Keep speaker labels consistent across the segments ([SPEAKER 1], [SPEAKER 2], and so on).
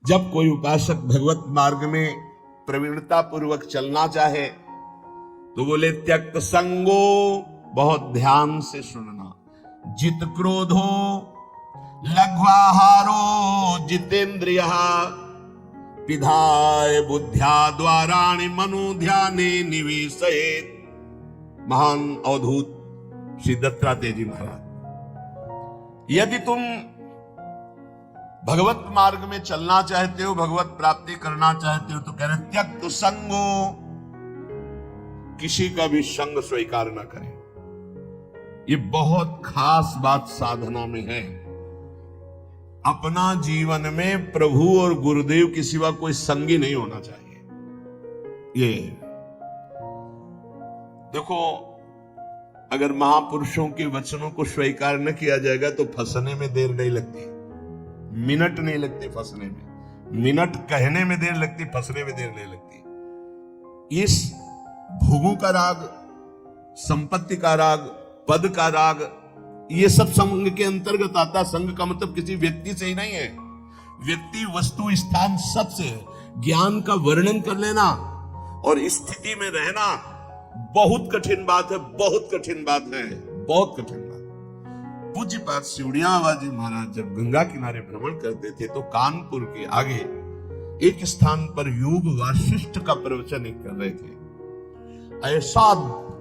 [SPEAKER 1] जब कोई उपासक भगवत मार्ग में प्रवीणता पूर्वक चलना चाहे तो बोले त्यक्त संगो, बहुत ध्यान से सुनना, जित क्रोधो लघ्वाहारो जितेंद्रिय पिधाय बुद्ध्या द्वाराणि मनो ध्याने निवेशयेत्। महान अवधूत श्री दत्तात्रेय जी महाराज, यदि तुम भगवत मार्ग में चलना चाहते हो, भगवत प्राप्ति करना चाहते हो, तो कह रहे त्यक्त संगो, किसी का भी संग स्वीकार ना करें। ये बहुत खास बात साधना में है। अपना जीवन में प्रभु और गुरुदेव के सिवा कोई संगी नहीं होना चाहिए। ये देखो, अगर महापुरुषों के वचनों को स्वीकार न किया जाएगा तो फंसने में देर नहीं लगती, मिनट नहीं लगती फंसने में, मिनट कहने में देर लगती, फंसने में देर नहीं लगती। इस भोगों का राग, संपत्ति का राग, पद का राग, ये सब संग के अंतर्गत आता। संग का मतलब किसी व्यक्ति से ही नहीं है, व्यक्ति, वस्तु, स्थान सबसे है। ज्ञान का वर्णन कर लेना और स्थिति में रहना बहुत कठिन बात है, बहुत कठिन बात है, बहुत कठिन बात। पूज्यपाद सिवड़िया बाबा जी महाराज जब गंगा किनारे भ्रमण करते थे तो कानपुर के आगे एक स्थान पर योग वासिष्ठ का प्रवचन कर रहे थे। ऐसा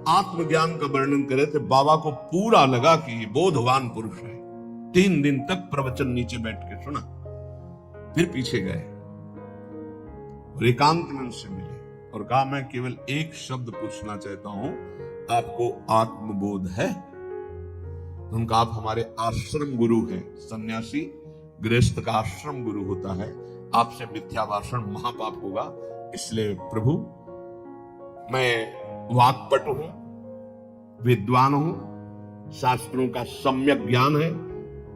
[SPEAKER 1] आत्मज्ञान का वर्णन कर रहे थे, बाबा को पूरा लगा कि ये बोधवान पुरुष है। 3 दिन तक प्रवचन नीचे बैठ के सुना, फिर पीछे गए और एकांत में उनसे मिले और कहा, मैं केवल एक शब्द पूछना चाहता हूं, आपको आत्मबोध है? उनका, आप हमारे आश्रम गुरु हैं। सन्यासी गृहस्थ का आश्रम गुरु होता है। आपसे मिथ्या भाषण महापाप होगा, इसलिए प्रभु मैं वाक्पट हूं, विद्वान हूं, शास्त्रों का सम्यक ज्ञान है,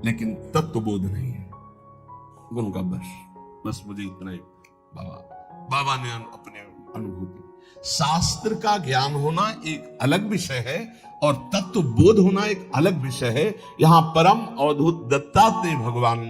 [SPEAKER 1] लेकिन तत्वबोध नहीं है। उनका बस मुझे इतना ही। बाबा ने अपने अनुभूति, शास्त्र का ज्ञान होना एक अलग विषय है और तत्व बोध होना एक अलग विषय है। यहां परम अवधूत दत्तात्रेय भगवान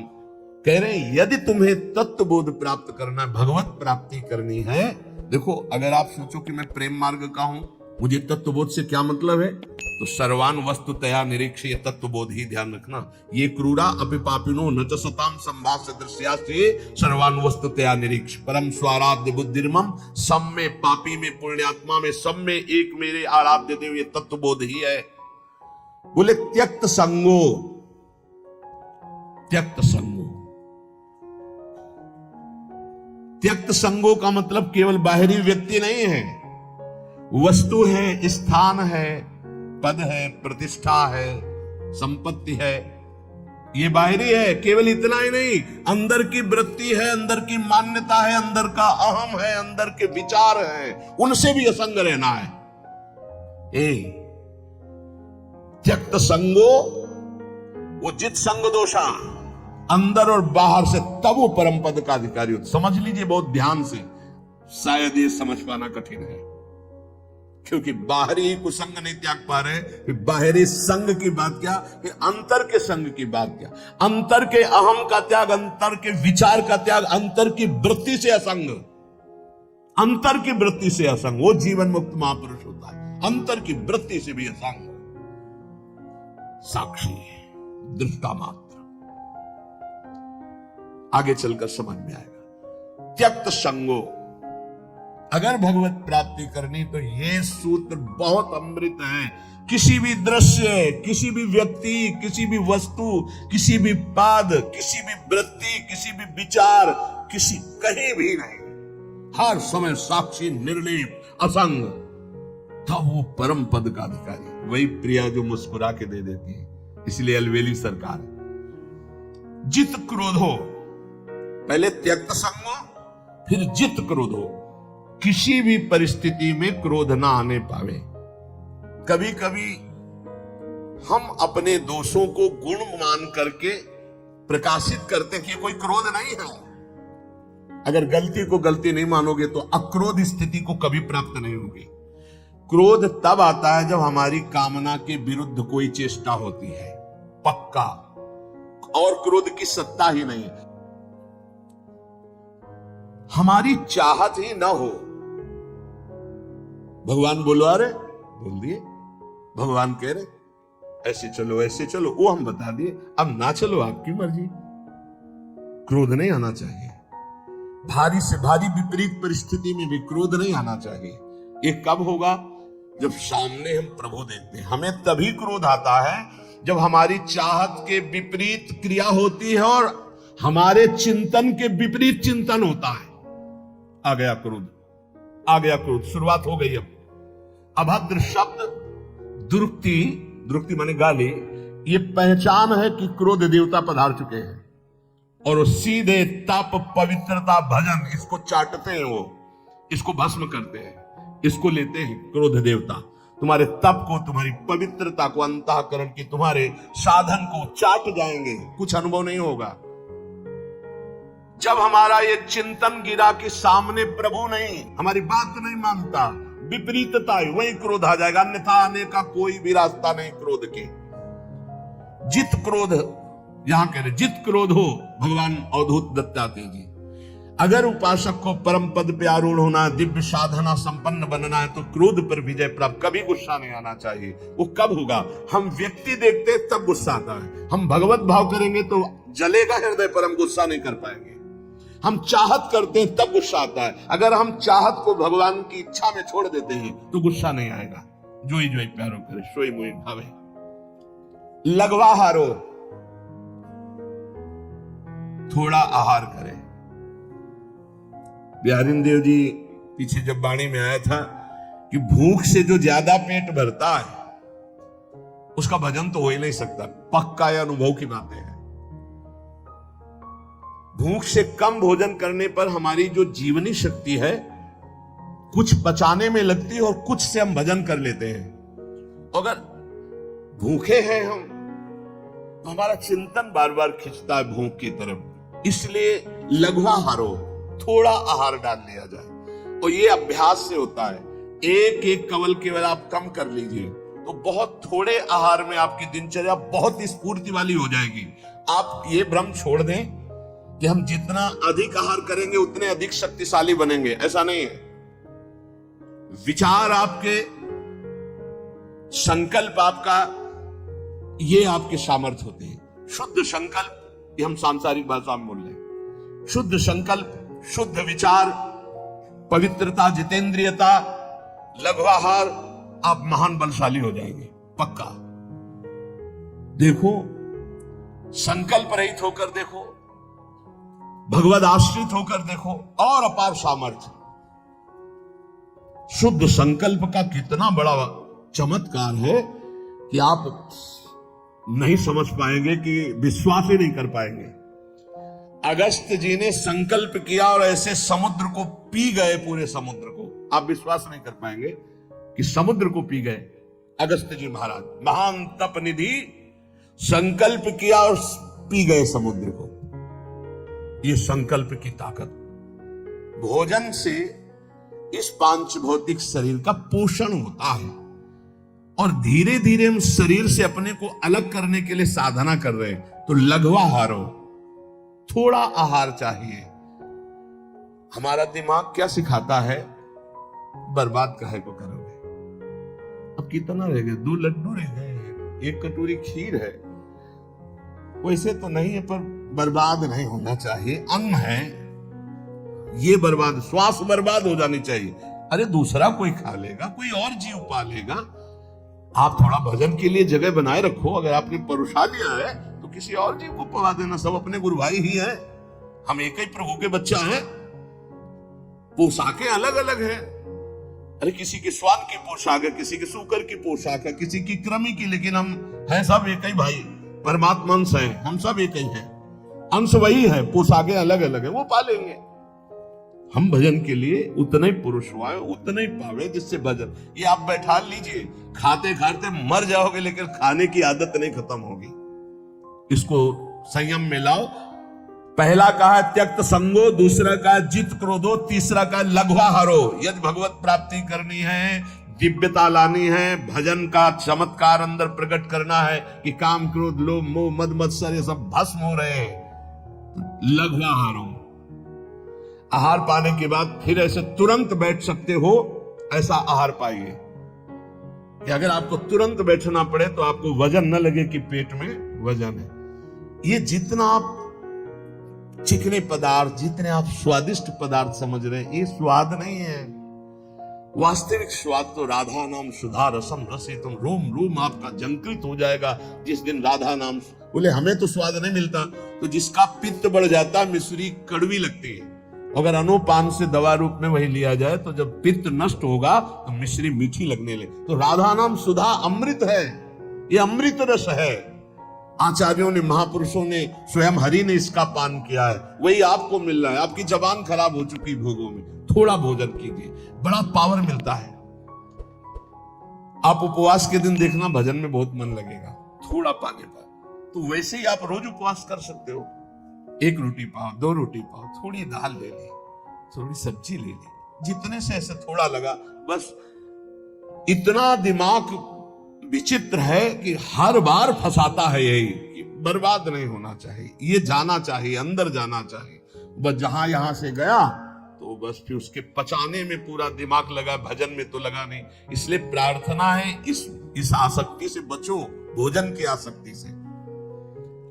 [SPEAKER 1] कह रहे हैं, यदि तुम्हें तत्व बोध प्राप्त करना, भगवत प्राप्ति करनी है। देखो, अगर आप सोचो कि मैं प्रेम मार्ग का हूं, मुझे तत्वबोध से क्या मतलब है, तो सर्वान वस्तुतया निरीक्ष, ये तत्वबोध ही ध्यान रखना। ये क्रूरा अपि पापिनो न च सताम संभाष्य दृश्यास्ते सर्वान वस्तुतया निरीक्ष परम स्वाराध्य बुद्धिर्मम, सब में, पापी में, पुण्यात्मा में, सब में एक मेरे आराध्य देव, ये तत्वबोध ही है। बोले त्यक्त संगो, त्यक्त संगो, त्यक्त संगो का मतलब केवल बाहरी व्यक्ति नहीं है, वस्तु है, स्थान है, पद है, प्रतिष्ठा है, संपत्ति है, ये बाहरी है। केवल इतना ही नहीं, अंदर की वृत्ति है, अंदर की मान्यता है, अंदर का अहम है, अंदर के विचार हैं, उनसे भी असंग रहना है। त्यक्त संगो, वो जित संग दोषा, अंदर और बाहर से, तब वो परम पद का अधिकारी होता। समझ लीजिए बहुत ध्यान से, शायद ये समझ पाना कठिन है, क्योंकि बाहरी कुसंग नहीं त्याग पा रहे। फिर बाहरी संग की बात क्या, फिर अंतर के संग की बात क्या, अंतर के अहम का त्याग, अंतर के विचार का त्याग, अंतर की वृत्ति से असंग, अंतर की वृत्ति से असंग, वो जीवन मुक्त महापुरुष होता है। अंतर की वृत्ति से भी असंग, साक्षी, दृष्टा मात्र। आगे चलकर समझ में आएगा। त्यक्त संगो, अगर भगवत प्राप्ति करनी तो ये सूत्र बहुत अमृत है। किसी भी दृश्य, किसी भी व्यक्ति, किसी भी वस्तु, किसी भी पद, किसी भी वृत्ति, किसी भी विचार, किसी कहीं भी नहीं, हर समय साक्षी, निर्लेप, असंग, तब वो परम पद का अधिकारी। वही प्रिया जो मुस्कुरा के दे देती है। इसलिए अलवेली सरकार, जित क्रोधो, पहले त्यक्त संगो, फिर जित क्रोधो, किसी भी परिस्थिति में क्रोध ना आने पावे। कभी कभी हम अपने दोषों को गुण मान करके प्रकाशित करते कि कोई क्रोध नहीं है। अगर गलती को गलती नहीं मानोगे तो अक्रोध स्थिति को कभी प्राप्त नहीं होगी। क्रोध तब आता है जब हमारी कामना के विरुद्ध कोई चेष्टा होती है, पक्का, और क्रोध की सत्ता ही नहीं है। हमारी चाहत ही ना हो। भगवान बोलवा रहे, बोल दिए, भगवान कह रहे ऐसे चलो ऐसे चलो, वो हम बता दिए, अब ना चलो आपकी मर्जी। क्रोध नहीं आना चाहिए, भारी से भारी विपरीत परिस्थिति में भी क्रोध नहीं आना चाहिए। ये कब होगा? जब सामने हम प्रभु देखते हैं। हमें तभी क्रोध आता है जब हमारी चाहत के विपरीत क्रिया होती है और हमारे चिंतन के विपरीत चिंतन होता है। आ गया क्रोध, आ गया क्रोध, शुरुआत हो गई। अब अभद्र शब्द, दुरुक्ति, दुरुक्ति माने गाली, ये पहचान है कि क्रोध देवता पधार चुके हैं। और वो सीधे तप, पवित्रता, भजन, इसको चाटते हैं, वो इसको भस्म करते हैं, इसको लेते हैं क्रोध देवता। तुम्हारे तप को, तुम्हारी पवित्रता को, अंतःकरण की तुम्हारे साधन को चाट जाएंगे, कुछ अनुभव नहीं होगा। जब हमारा ये चिंतन गिरा कि सामने प्रभु नहीं, हमारी बात नहीं मानता, विपरीतता है, वही क्रोध आ जाएगा। अन्यथा आने का कोई भी रास्ता नहीं क्रोध के। जित क्रोध, यहां कह रहे जित क्रोध हो, भगवान अवधूत दत्तात्रेय जी, अगर उपासक को परम पद पे आरूढ़ होना, दिव्य साधना संपन्न बनना है तो क्रोध पर विजय प्राप्त, कभी गुस्सा नहीं आना चाहिए। वो कब होगा? हम व्यक्ति देखते तब गुस्सा आता है। हम भगवत भाव करेंगे तो जलेगा हृदय पर, हम गुस्सा नहीं कर पाएंगे। हम चाहत करते हैं तब गुस्सा आता है। अगर हम चाहत को भगवान की इच्छा में छोड़ देते हैं तो गुस्सा नहीं आएगा। जोई जोई प्यारो करे, सोई मोई भावे। लगवा हारो, थोड़ा आहार करें। बिहारी देव जी पीछे जब वाणी में आया था कि भूख से जो ज्यादा पेट भरता है उसका भजन तो हो ही नहीं सकता, पक्का यह अनुभव की बातें हैं। भूख से कम भोजन करने पर हमारी जो जीवनी शक्ति है कुछ पचाने में लगती है और कुछ से हम भजन कर लेते हैं। अगर भूखे हैं हम तो हमारा चिंतन बार बार खिंचता है भूख की तरफ। इसलिए लघु आहारो, थोड़ा आहार डाल लिया जाए। और ये अभ्यास से होता है। एक एक कवल केवल आप कम कर लीजिए तो बहुत थोड़े आहार में आपकी दिनचर्या बहुत स्फूर्ति वाली हो जाएगी। आप ये भ्रम छोड़ दें कि हम जितना अधिक आहार करेंगे उतने अधिक शक्तिशाली बनेंगे, ऐसा नहीं है। विचार आपके, संकल्प आपका, ये आपके सामर्थ्य होते हैं। शुद्ध संकल्प, ये हम सांसारिक भाषा में बोल रहे हैं। शुद्ध संकल्प, शुद्ध विचार, पवित्रता, जितेंद्रियता, लघु आहार, आप महान बलशाली हो जाएंगे, पक्का। देखो, संकल्प रहित होकर देखो, भगवद आश्रित होकर देखो, और अपार सामर्थ्य। शुद्ध संकल्प का कितना बड़ा चमत्कार है कि आप नहीं समझ पाएंगे, कि विश्वास ही नहीं कर पाएंगे। अगस्त जी ने संकल्प किया और ऐसे समुद्र को पी गए, पूरे समुद्र को। आप विश्वास नहीं कर पाएंगे कि समुद्र को पी गए अगस्त जी महाराज। महान तप निधि, संकल्प किया और पी गए समुद्र को। ये संकल्प की ताकत। भोजन से इस पांच भौतिक शरीर का पोषण होता है और धीरे धीरे हम शरीर से अपने को अलग करने के लिए साधना कर रहे हैं। तो लघु आहारो, थोड़ा आहार चाहिए। हमारा दिमाग क्या सिखाता है? बर्बाद काहे को करोगे। अब कितना रह गया? 2 लड्डू रह गए, 1 कटोरी खीर है। वैसे तो नहीं है पर बर्बाद नहीं होना चाहिए। अन्न है ये बर्बाद, श्वास बर्बाद हो जानी चाहिए। अरे दूसरा कोई खा लेगा, कोई और जीव पा लेगा। आप थोड़ा भजन के लिए जगह बनाए रखो। अगर आपने परुषा लिया है तो किसी और जीव को पवा देना। सब अपने गुरु भाई ही हैं, हम एक ही प्रभु के बच्चा हैं। पोशाकें अलग अलग हैं। अरे किसी के स्वान की पोशाक है, किसी के सूकर की पोशाक है, किसी की कृमि की, लेकिन हम हैं सब एक ही भाई, परमात्मा अंश है, हम सब एक ही हैं। अंश वही है, पोशाकें अलग अलग है, वो पालेंगे। हम भजन के लिए उतने ही पुरुष हुए, उतने ही पावे जिससे भजन। ये आप बैठा लीजिए, खाते खाते मर जाओगे लेकिन खाने की आदत नहीं खत्म होगी। इसको संयम में लाओ। पहला कहा त्यक्त संगो, दूसरा कहा जित क्रोधो, तीसरा कहा लघु आहारो। यदि भगवत प्राप्ति करनी है, दिव्यता लानी है, भजन का चमत्कार अंदर प्रकट करना है कि काम क्रोध लोभ मोह मद मत्सर ये सब भस्म हो रहे हैं, लघु आहारो। आहार पाने के बाद फिर ऐसे तुरंत बैठ सकते हो, ऐसा आहार पाइए कि अगर आपको तुरंत बैठना पड़े तो आपको वजन न लगे कि पेट में वजन है। ये जितना आप चिकने पदार्थ, जितने आप स्वादिष्ट पदार्थ समझ रहे हैं, ये स्वाद नहीं है। वास्तविक स्वाद तो राधा नाम सुधा रसम रसितम, रोम रोम आपका जंकृत हो जाएगा जिस दिन राधा नाम। बोले हमें तो स्वाद नहीं मिलता, तो जिसका पित्त बढ़ जाता, मिश्री कड़वी लगती है। अगर अनुपान से दवा रूप में वही लिया जाए तो जब पित्त नष्ट होगा तो मिश्री मीठी लगने लगे। तो राधा नाम सुधा अमृत है, ये अमृत रस है। आचार्यों ने, महापुरुषों ने, स्वयं हरि ने इसका पान किया है, वही आपको मिल रहा है। आपकी जबान खराब हो चुकी भोगों में, थोड़ा भोजन कीजिए, बड़ा पावर मिलता है। आप उपवास के दिन देखना भजन में बहुत मन लगेगा, थोड़ा पाने पर। तो वैसे ही आप रोज उपवास कर सकते हो। 1 रोटी पाओ, 2 रोटी पाओ, थोड़ी दाल ले ली, थोड़ी सब्जी ले ली, जितने से ऐसे थोड़ा लगा बस। इतना दिमाग विचित्र है कि हर बार फंसाता है यही कि बर्बाद नहीं होना चाहिए, ये जाना चाहिए, अंदर जाना चाहिए। बस जहां यहां से गया तो बस फिर उसके पचाने में पूरा दिमाग लगा, भजन में तो लगा नहीं। इसलिए प्रार्थना है इस आसक्ति से बचो, भोजन की आसक्ति से।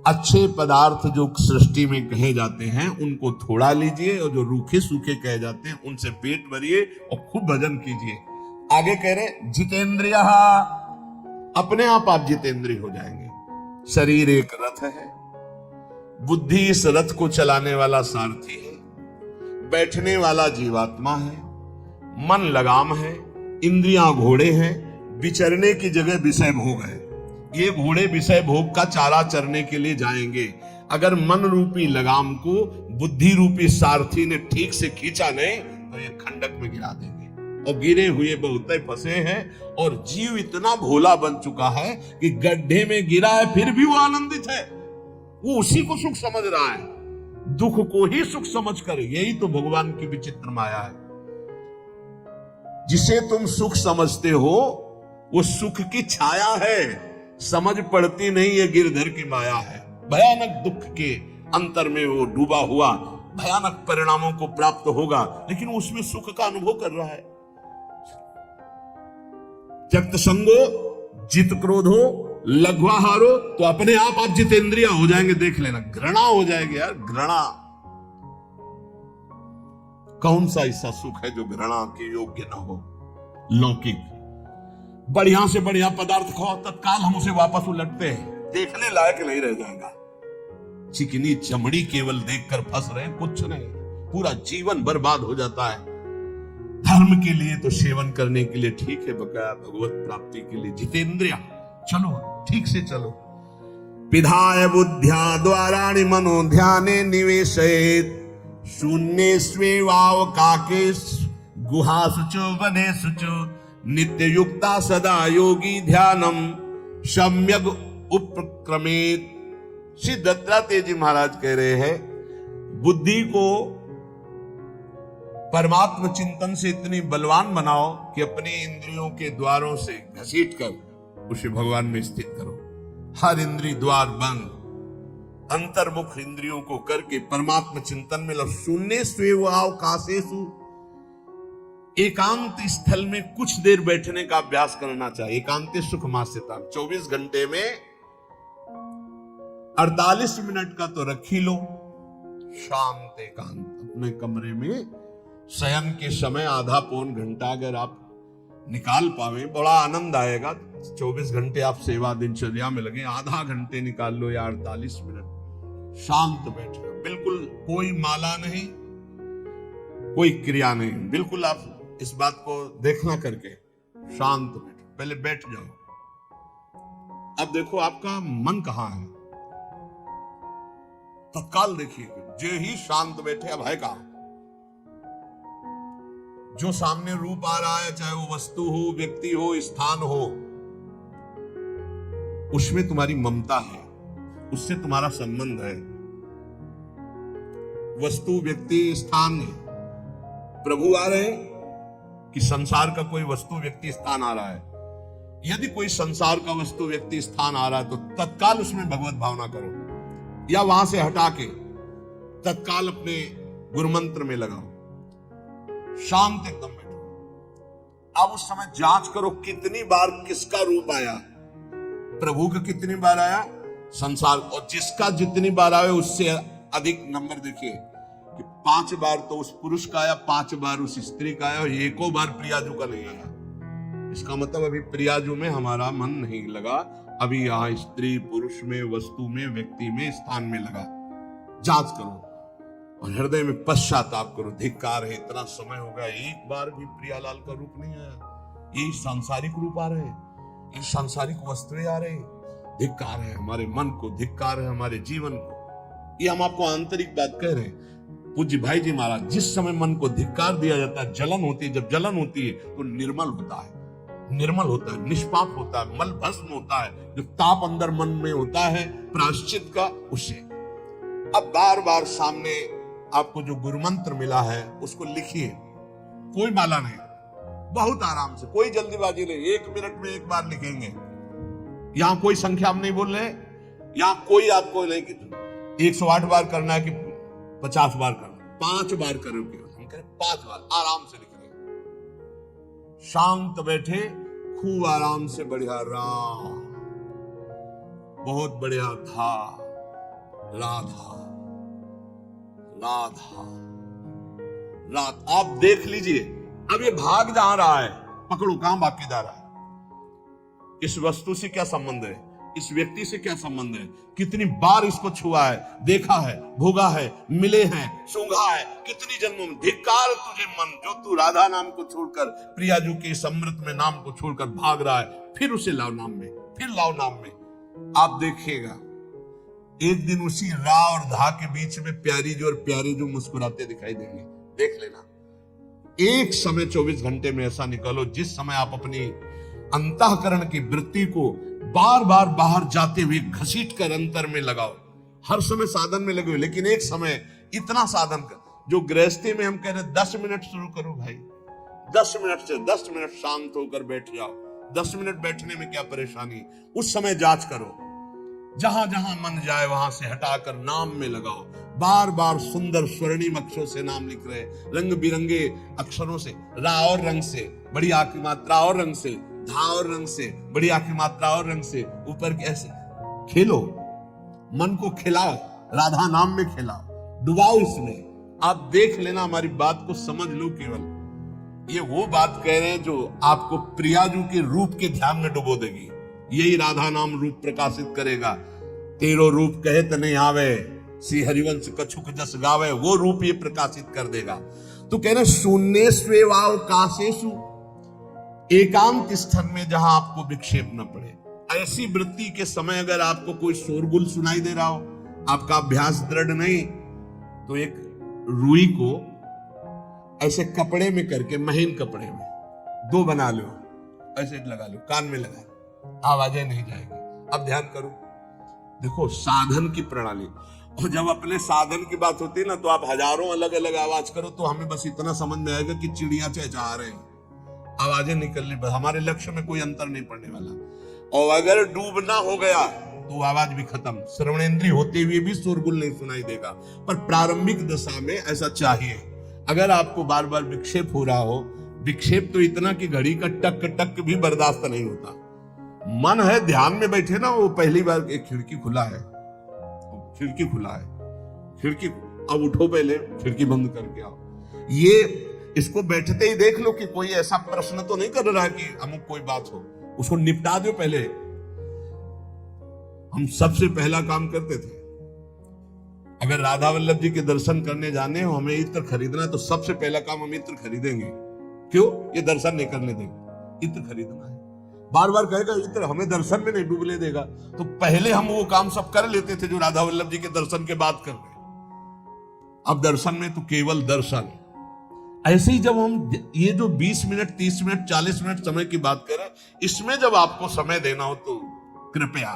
[SPEAKER 1] अच्छे पदार्थ जो सृष्टि में कहे जाते हैं उनको थोड़ा लीजिए, और जो रूखे सूखे कहे जाते हैं उनसे पेट भरिए और खूब भजन कीजिए। आगे कह रहे जितेंद्रिय, अपने आप जितेंद्रिय हो जाएंगे। शरीर एक रथ है, बुद्धि इस रथ को चलाने वाला सारथी है, बैठने वाला जीवात्मा है, मन लगाम है, इंद्रियां घोड़े हैं, विचरने की जगह विषय भोग है। ये घोड़े विषय भोग का चारा चरने के लिए जाएंगे। अगर मन रूपी लगाम को बुद्धि रूपी सारथी ने ठीक से खींचा नहीं तो ये खंडक में गिरा देंगे। और गिरे हुए बहुत फंसे हैं, और जीव इतना भोला बन चुका है कि गड्ढे में गिरा है फिर भी वो आनंदित है, वो उसी को सुख समझ रहा है, दुख को ही सुख समझ कर। यही तो भगवान की विचित्र माया है। जिसे तुम सुख समझते हो वो सुख की छाया है, समझ पड़ती नहीं, ये गिरधर की माया है। भयानक दुख के अंतर में वो डूबा हुआ भयानक परिणामों को प्राप्त होगा, लेकिन उसमें सुख का अनुभव कर रहा है। त्यक्त संगो जित क्रोधो लघ्वाहारो, तो अपने आप जितेंद्रिय हो जाएंगे। देख लेना, घृणा हो जाएगी यार, घृणा। कौन सा ऐसा सुख है जो घृणा के योग्य ना हो? लौकिक बढ़िया से बढ़िया पदार्थ खाओ, तत्काल हम उसे वापस उलटते हैं, देखने लायक नहीं रह जाएगा। चिकनी चमड़ी केवल देखकर फंस रहे, कुछ नहीं, पूरा जीवन बर्बाद हो जाता है। धर्म के लिए तो सेवन करने के लिए ठीक है, बकाया भगवत प्राप्ति के लिए जितेंद्रिय चलो, ठीक से चलो। पिधाय बुद्ध्या द्वाराणि मनो ध्याने निवेशयेत्, शून्ये स्वेवावकाके गुहासु च वनेषु च, नित्य युक्ता सदा योगी ध्यानम सम्यक उपक्रमेत। श्री दत्तात्रेय जी महाराज कह रहे हैं, बुद्धि को परमात्म चिंतन से इतनी बलवान बनाओ कि अपनी इंद्रियों के द्वारों से घसीट कर उसे भगवान में स्थित करो। हर इंद्रिय द्वार बंद, अंतर्मुख इंद्रियों को करके परमात्म चिंतन में लो। शून्य स्वेवावकाशेषु, एकांत स्थल में कुछ देर बैठने का अभ्यास करना चाहिए। एकांत सुख मास्यता, 24 घंटे में 48 मिनट का तो रख ही लो शांत एकांत। अपने कमरे में शयन के समय आधा पौन घंटा अगर आप निकाल पावे, बड़ा आनंद आएगा। 24 घंटे आप सेवा दिनचर्या में लगे, आधा घंटे निकाल लो या 48 मिनट शांत बैठो। बिल्कुल कोई माला नहीं, कोई क्रिया नहीं, बिल्कुल आप इस बात को देखना करके शांत बैठो। पहले बैठ जाओ। अब देखो आपका मन कहां है, तत्काल देखिए। जो ही शांत बैठे, अब है कहां? जो सामने रूप आ रहा है, चाहे वो वस्तु हो, व्यक्ति हो, स्थान हो, उसमें तुम्हारी ममता है, उससे तुम्हारा संबंध है। वस्तु, व्यक्ति, स्थान, प्रभु आ रहे हैं कि संसार का कोई वस्तु, व्यक्ति, स्थान आ रहा है। यदि कोई संसार का वस्तु, व्यक्ति, स्थान आ रहा है तो तत्काल उसमें भगवत भावना करो, या वहां से हटा के तत्काल अपने गुरु मंत्र में लगाओ, शांत एकदम बैठो। अब उस समय जांच करो कितनी बार किसका रूप आया, प्रभु का कितनी बार आया, संसार, और जिसका जितनी बार आए उससे अधिक नंबर देखिए कि 5 बार तो उस पुरुष का आया, 5 बार उस स्त्री का आया, और एको बार प्रियाजू का नहीं आया। इसका मतलब अभी प्रियाजू में हमारा मन नहीं लगा, अभी यहां स्त्री पुरुष में, वस्तु में, व्यक्ति में, स्थान में लगा। जांच करो और हृदय में पश्चाताप करो, धिक्कार है, इतना समय हो गया एक बार भी प्रियालाल का रूप नहीं आया। ये सांसारिक रूप आ रहे, ये सांसारिक वस्तुएं आ रही, धिक्कार है हमारे मन को, धिक्कार है हमारे जीवन को। ये हम आपको आंतरिक बात कह रहे हैं। पूज्य भाई जी महाराज, जिस समय मन को धिक्कार दिया जाता है, जलन होती है, जब जलन होती है तो निर्मल होता है, निर्मल होता है, निष्पाप होता है, मल भस्म होता है। जो ताप अंदर मन में होता है प्रायश्चित का, उससे अब बार बार सामने आपको जो गुरु मंत्र मिला है उसको लिखिए, कोई माला नहीं, बहुत आराम से, कोई जल्दीबाजी नहीं, 1 मिनट में एक बार लिखेंगे। यहां कोई संख्या हम नहीं बोल रहे, यहां कोई आपको नहीं कि 108 बार करना है कि 50 बार करना, 5 बार करोगे, हम कह रहे 5 बार आराम से लिख रहे, शांत बैठे, खूब आराम से, बढ़िया राम, बहुत बढ़िया था, राधा राधा राधा। आप देख लीजिए, अब ये भाग जा रहा है, पकड़ो, कहां भाग के जा रहा है, इस वस्तु से क्या संबंध है, इस व्यक्ति से क्या संबंध है, कितनी बार इसको छुआ है, देखा है, भोगा है, मिले हैं, सूंघा है, कितनी जन्मों में। धिक्कार तुझे मन, जो तू राधा नाम को छोड़कर, प्रियाजू के समृत में नाम को छोड़कर भाग रहा है, फिर उसे लाओ नाम में, फिर लाओ नाम में। आप देखिएगा एक दिन उसी रा और धा के बीच में प्यारी जो और प्यारी जो मुस्कुराते दिखाई देंगे, देख लेना। एक समय 24 घंटे में ऐसा निकालो जिस समय आप अपनी अंतःकरण की वृत्ति को बार बार बाहर जाते हुए घसीट कर अंतर में लगाओ। हर समय साधन में लगे हो, लेकिन एक समय इतना साधन कर, जो गृहस्थी में हम कह रहे 10 मिनट शुरू करो भाई, 10 मिनट से 10 मिनट शांत होकर बैठ जाओ। 10 मिनट बैठने में क्या परेशानी, उस समय जांच करो, जहां जहां मन जाए वहां से हटाकर नाम में लगाओ। बार बार सुंदर स्वर्णिम अक्षरों से नाम लिख रहे, रंग बिरंगे अक्षरों से, रा और रंग से, बड़ी आ की मात्रा और रंग से, धा और रंग से, बड़ी आ की मात्रा और रंग से, ऊपर कैसे खेलो, मन को खिलाओ, राधा नाम में खिलाओ, डुबाओ इसमें। आप देख लेना, हमारी बात को समझ लो। केवल ये वो बात कह रहे हैं जो आपको प्रियाजू के रूप के ध्यान में डुबो देगी। यही राधा नाम रूप प्रकाशित करेगा। तेरो रूप कहे त नहीं आवे, श्री हरिवंश कछुक जस गावे, वो रूप ये प्रकाशित कर देगा। तो कह रहे शून्य स्वेवाव काशेषु, एकांत स्थन में जहां आपको विक्षेप न पड़े। ऐसी वृत्ति के समय अगर आपको कोई शोरगुल सुनाई दे रहा हो, आपका अभ्यास दृढ़ नहीं, तो एक रुई को ऐसे कपड़े में करके, महीन कपड़े में 2 बना लो, ऐसे लगा लो, कान में लगा लो, आवाजें नहीं जाएगी। अब ध्यान करो, देखो साधन की प्रणाली। और जब अपने साधन की बात होती है ना, तो आप हजारों अलग अलग आवाज करो तो हमें बस इतना समझ में आएगा कि चिड़िया चहचहा रहे हैं, आवाजें निकलनी, बस हमारे लक्ष्य में कोई अंतर नहीं पड़ने वाला। और अगर डूबना हो गया तो आवाज भी खत्म, श्रवणेंद्रिय होते हुए भी शोरगुल नहीं सुनाई देगा। पर प्रारंभिक दशा में ऐसा चाहिए। अगर आपको बार बार विक्षेप हो रहा हो, विक्षेप तो इतना कि घड़ी का टक टक भी बर्दाश्त नहीं होता। मन है ध्यान में बैठे ना, वो पहली बार एक खिड़की खुला है, खिड़की खुला है, खिड़की, अब उठो, पहले खिड़की बंद करके आओ। ये इसको बैठते ही देख लो कि कोई ऐसा प्रश्न तो नहीं कर रहा कि अमुक कोई बात हो, उसको निपटा दो पहले। हम सबसे पहला काम करते थे, अगर राधा वल्लभ जी के दर्शन करने जाने हो, हमें इत्र खरीदना है, तो सबसे पहला काम हम इत्र खरीदेंगे। क्यों? ये दर्शन नहीं करने देंगे, इत्र खरीदना है। बार बार कहेगा इत्र हमें दर्शन में नहीं डूबने देगा, तो पहले हम वो काम सब कर लेते थे जो राधा वल्लभ जी के दर्शन के बाद कर रहे। अब दर्शन में तो केवल दर्शन। ऐसे ही जब हम ये जो 20 मिनट, 30 मिनट, 40 मिनट समय की बात करें, इसमें जब आपको समय देना हो तो कृपया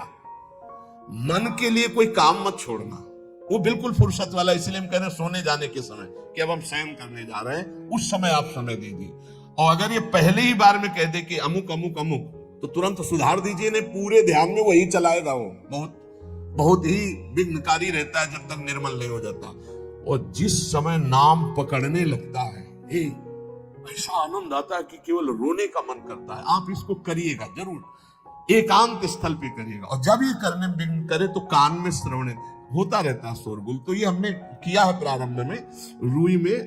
[SPEAKER 1] मन के लिए कोई काम मत छोड़ना, वो बिल्कुल फुर्सत वाला। इसलिए हम कह रहे हैं सोने जाने के समय कि अब हम शयन करने जा रहे हैं, उस समय आप समय दीजिए। और अगर ये पहले ही बार में कह दे कि अमुक अमुक अमुक, तो तुरंत सुधार दीजिए, नहीं पूरे ध्यान में वही चलाएगा। वो बहुत बहुत ही विघ्नकारी रहता है जब तक निर्मल नहीं हो जाता। और जिस समय नाम पकड़ने लगता है, ऐसा आनंद आता है कि केवल रोने का मन करता है। आप इसको करिएगा जरूर, एकांत स्थल पे करिएगा, और जब ये करने बिन करे तो कान में श्रवण होता रहता है शोरगुल। तो ये हमने किया है प्रारंभ में, रुई में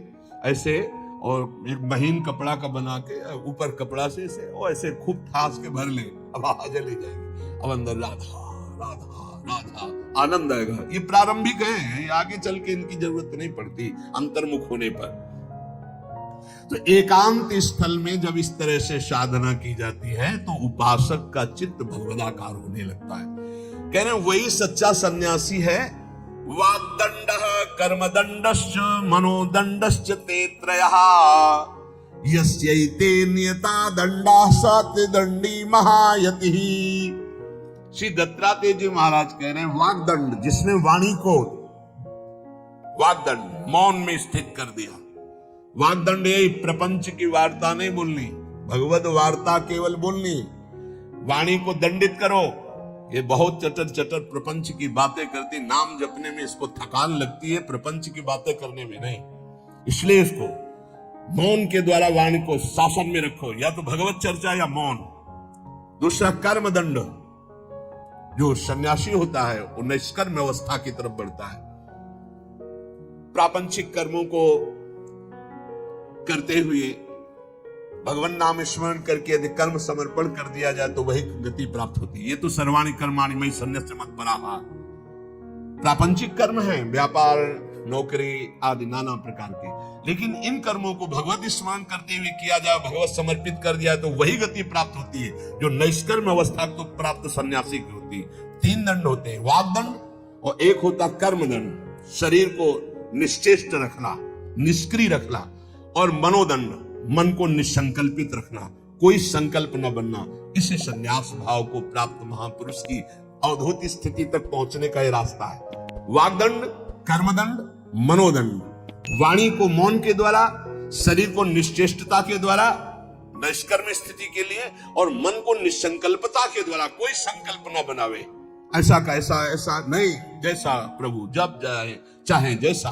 [SPEAKER 1] ऐसे, और एक महीन कपड़ा का बना के ऊपर कपड़ा से ऐसे और ऐसे खूब ठास के भर ले, अब आवाज ले जाएगी, अब अंदर राधा राधा राधा आनंद आएगा। ये प्रारंभिक है, आगे चल के इनकी जरूरत नहीं पड़ती अंतर्मुख होने पर। तो एकांत स्थल में जब इस तरह से साधना की जाती है तो उपासक का चित्त भगवदाकार होने लगता है। कह रहे वही सच्चा सन्यासी है। वाग्दंड कर्मदंडश्च मनोदंडश्च ते त्रयः यस्यैते नियता दंडा सत्यदंडी महायतिः। श्री दत्तात्रेय जी महाराज कह रहे हैं वाग्दंड, जिसने वाणी को वाग्दंड मौन में स्थित कर दिया। वाग्दंड यही प्रपंच की वार्ता नहीं बोलनी, भगवत वार्ता केवल बोलनी। वाणी को दंडित करो। ये बहुत चटर चटर प्रपंच की बातें करती, नाम जपने में इसको थकान लगती है, प्रपंच की बातें करने में नहीं। इसलिए इसको मौन के द्वारा वाणी को शासन में रखो, या तो भगवत चर्चा या मौन। दूसरा कर्म दंड, जो सन्यासी होता है वो निष्कर्म अवस्था की तरफ बढ़ता है। प्रापंचिक कर्मों को करते हुए भगवान नाम स्मरण करके यदि कर्म समर्पण कर दिया जाए तो वही गति प्राप्त होती है। ये तो सर्वाणि कर्माणि मयि सन्न्यस्य मत्पराः प्रापंचिक कर्म है, व्यापार नौकरी आदि नाना प्रकार के। लेकिन इन कर्मों को भगवत स्मरण करते हुए किया जाए, भगवत समर्पित कर दिया तो वही गति प्राप्त होती है जो निष्कर्म अवस्था को प्राप्त सन्यासी की होती है। 3 दंड होते हैं, वाग्दंड, और एक होता कर्म दंड, शरीर को निश्चेष्ट रखना, निष्क्रिय रखना, और मनोदंड, मन को निसंकल्पित रखना, कोई संकल्प न बनना। इसे संन्यास भाव को प्राप्त महापुरुष की अवधूत स्थिति तक पहुंचने का यह रास्ता है। वाग्दंड, कर्मदंड, मनोदंड, वाणी को मौन के द्वारा, शरीर को निश्चेष्टता के द्वारा निष्कर्म स्थिति के लिए, और मन को निसंकल्पता के द्वारा, कोई संकल्प न बनावे, ऐसा का ऐसा, ऐसा नहीं, जैसा प्रभु जब जाए चाहे जैसा,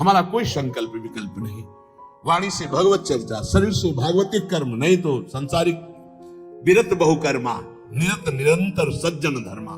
[SPEAKER 1] हमारा कोई संकल्प विकल्प नहीं। वाणी से भगवत चर्चा, शरीर से भागवतिक कर्म, नहीं तो संसारिक विरत बहुकर्मा, निरत निरंतर सज्जन धर्मा।